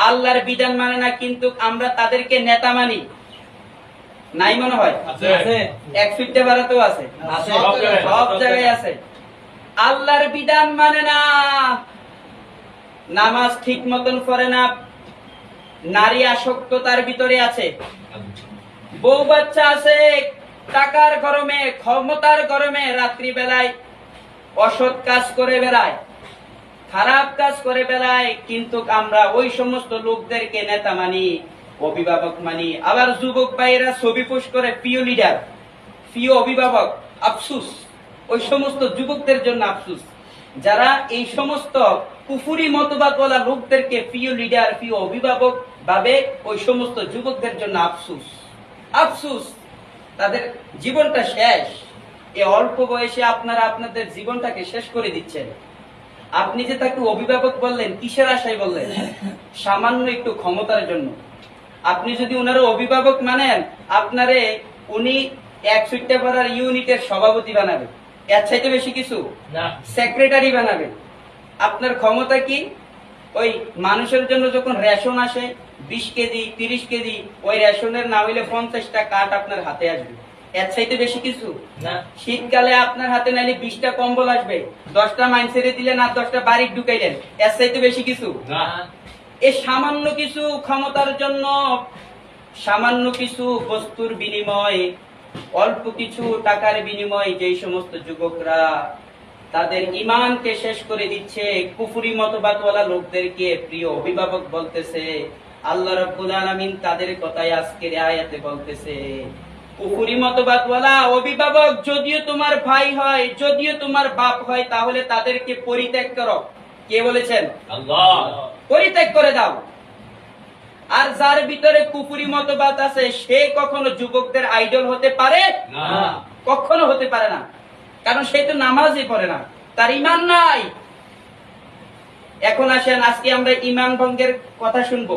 আল্লাহর বিধান মানে না, কিন্তু আমরা তাদেরকে নেতা মানি। নাই মনে হয়? এক ফিটে বাড়াতেও আছে, সব জায়গায় আছে। আল্লাহর বিধান মানে না, নামাজ ঠিক মতন পড়ে না, নারী আসক্ততার ভিতরে আছে, বউ বাচ্চা আছে, টাকার গরমে ক্ষমতার গরমে রাত্রি বেলায় অসৎ কাজ করে বেড়ায়, খারাপ কাজ করে বেড়ায়, কিন্তু আমরা ওই সমস্ত লোকদেরকে নেতা মানি, অভিভাবক মানি। আবার যুবক ভাইয়েরা ছবি পোস্ট করে প্রিয় লিডার, প্রিয় অভিভাবক। আফসুস, ওই সমস্ত যুবকদের জন্য আফসুস, যারা এই সমস্ত কুফুরি মতবাদওয়ালা লোকদেরকে প্রিয় লিডার, প্রিয় অভিভাবক ভাবে, ওই সমস্ত যুবকদের জন্য আফসুস। আফসুস, তাদের জীবনটা শেষ। এই অল্প বয়সে আপনারা আপনাদের জীবনটাকে শেষ করে দিচ্ছেন। আপনি যে তাকে অভিভাবক বললেন, কিসের আশায় বললেন? সামান্য একটু ক্ষমতার জন্য। আপনি যদি ওনার অভিভাবক মানেন, আপনারে উনি 1 পাড়ার ইউনিটের সভাপতি বানাবে, এর চাইতে বেশি কিছু না, সেক্রেটারি বানাবে। আপনার ক্ষমতা কি? ওই মানুষের জন্য যখন রেশন আসে 20 কেজি 30 কেজি, ওই রেশনের না হইলে 50টা কার্ড আপনার হাতে আসবে, এর চাইতে বেশি কিছু না। শীতকালে আপনার হাতে নাইলে 20টা কম্বল আসবে, 10টা মাইন্সেরে দিলেন আর 10টা বাড়ি ঢুকাইলেন, এর চাইতে বেশি কিছু না। এই সামান্য কিছু ক্ষমতার জন্য, সামান্য কিছু বস্তুর বিনিময়, অল্প কিছু টাকার বিনিময় যে সমস্ত যুবকরা তাদের ঈমানকে শেষ করে দিচ্ছে, কুফরি মতবাদওয়ালা লোকদেরকে প্রিয় অভিভাবক বলতেছে, আল্লাহ রাব্বুল আলামিন তাদের কথাই আজকের আয়াতে বলতেছে, কুফরি মতবাদওয়ালা অভিভাবক যদিও তোমার ভাই হয়, যদিও তোমার বাপ হয়, তাহলে তাদেরকে পরিত্যাগ করো। কে বলেছেন? আল্লাহ। পরিত্যাগ করে দাও। আর যার ভিতরে কুফরি মতবাদ আছে, সে কখনো যুবকদের আইডল হতে পারে না, কখনো হতে পারে না। কারণ সে তো নামাজই পড়ে না, তার ঈমান নাই। এখন আসেন, আজকে আমরা ঈমান ভঙ্গের কথা শুনবো।